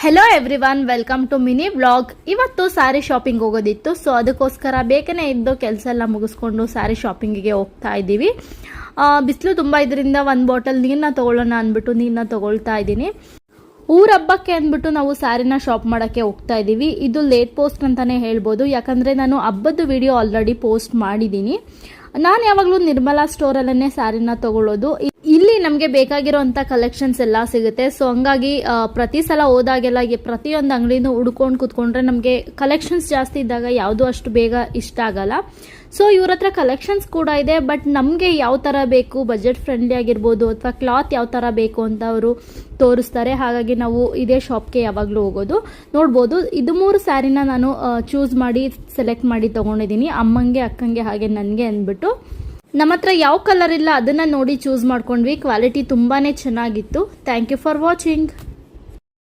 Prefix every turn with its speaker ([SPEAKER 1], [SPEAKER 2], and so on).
[SPEAKER 1] Hello everyone, welcome to mini vlog. ಇವತ್ತು sari shopping ಹೋಗೋದಿತ್ತು. So ಅದಕ್ಕೋಸ್ಕರ ಬೇಗನೆ ಇದ್ದು ಕೆಲಸ ಎಲ್ಲ ಮುಗಿಸ್ಕೊಂಡು ಸ್ಯಾರಿ ಶಾಪಿಂಗಿಗೆ ಹೋಗ್ತಾ ಇದ್ದೀವಿ. ಬಿಸಿಲು ತುಂಬ ಇದರಿಂದ ಒಂದು ಬಾಟಲ್ ನೀರನ್ನ ತೊಗೊಳ್ಳೋಣ ಅಂದ್ಬಿಟ್ಟು ನೀರನ್ನ ತೊಗೊಳ್ತಾ ಇದ್ದೀನಿ. ಊರ ಹಬ್ಬಕ್ಕೆ ಅಂದ್ಬಿಟ್ಟು ನಾವು ಸ್ಯಾರಿನ ಶಾಪ್ ಮಾಡೋಕ್ಕೆ ಹೋಗ್ತಾ ಇದ್ದೀವಿ. ಇದು ಲೇಟ್ ಪೋಸ್ಟ್ ಅಂತಲೇ ಹೇಳ್ಬೋದು, ಯಾಕಂದರೆ ನಾನು ಹಬ್ಬದ ವಿಡಿಯೋ ಆಲ್ರೆಡಿ ಪೋಸ್ಟ್ ಮಾಡಿದ್ದೀನಿ. ನಾನು ಯಾವಾಗಲೂ ನಿರ್ಮಲಾ ಸ್ಟೋರಲ್ಲೇ ಸ್ಯಾರಿನ ತೊಗೊಳ್ಳೋದು. ಇಲ್ಲಿ ನಮಗೆ ಬೇಕಾಗಿರೋಂಥ ಕಲೆಕ್ಷನ್ಸ್ ಎಲ್ಲ ಸಿಗುತ್ತೆ. ಸೊ ಹಂಗಾಗಿ ಪ್ರತಿ ಸಲ ಹೋದಾಗೆಲ್ಲ ಪ್ರತಿಯೊಂದು ಅಂಗಡಿನೂ ಹುಡ್ಕೊಂಡು ಕೂತ್ಕೊಂಡ್ರೆ ನಮಗೆ ಕಲೆಕ್ಷನ್ಸ್ ಜಾಸ್ತಿ ಇದ್ದಾಗ ಯಾವುದೂ ಅಷ್ಟು ಬೇಗ ಇಷ್ಟ ಆಗಲ್ಲ. ಸೊ ಇವ್ರ ಹತ್ರ ಕಲೆಕ್ಷನ್ಸ್ ಕೂಡ ಇದೆ, ಬಟ್ ನಮಗೆ ಯಾವ ಥರ ಬೇಕು, ಬಜೆಟ್ ಫ್ರೆಂಡ್ಲಿ ಆಗಿರ್ಬೋದು ಅಥವಾ ಕ್ಲಾತ್ ಯಾವ ಥರ ಬೇಕು ಅಂತ ಅವರು ತೋರಿಸ್ತಾರೆ. ಹಾಗಾಗಿ ನಾವು ಇದೇ ಶಾಪ್ಗೆ ಯಾವಾಗಲೂ ಹೋಗೋದು. ನೋಡ್ಬೋದು, ಇದು 3 ಸ್ಯಾರಿನ ನಾನು ಚೂಸ್ ಮಾಡಿ ಸೆಲೆಕ್ಟ್ ಮಾಡಿ ತೊಗೊಂಡಿದ್ದೀನಿ. ಅಮ್ಮಂಗೆ, ಅಕ್ಕಂಗೆ ಹಾಗೆ ನನಗೆ ಅಂದ್ಬಿಟ್ಟು. ನಮ್ಮ ಹತ್ರ ಯಾವ ಕಲರ್ ಇಲ್ಲ ಅದನ್ನು ನೋಡಿ ಚೂಸ್ ಮಾಡ್ಕೊಂಡ್ವಿ. ಕ್ವಾಲಿಟಿ ತುಂಬಾ ಚೆನ್ನಾಗಿತ್ತು. Thank you for watching.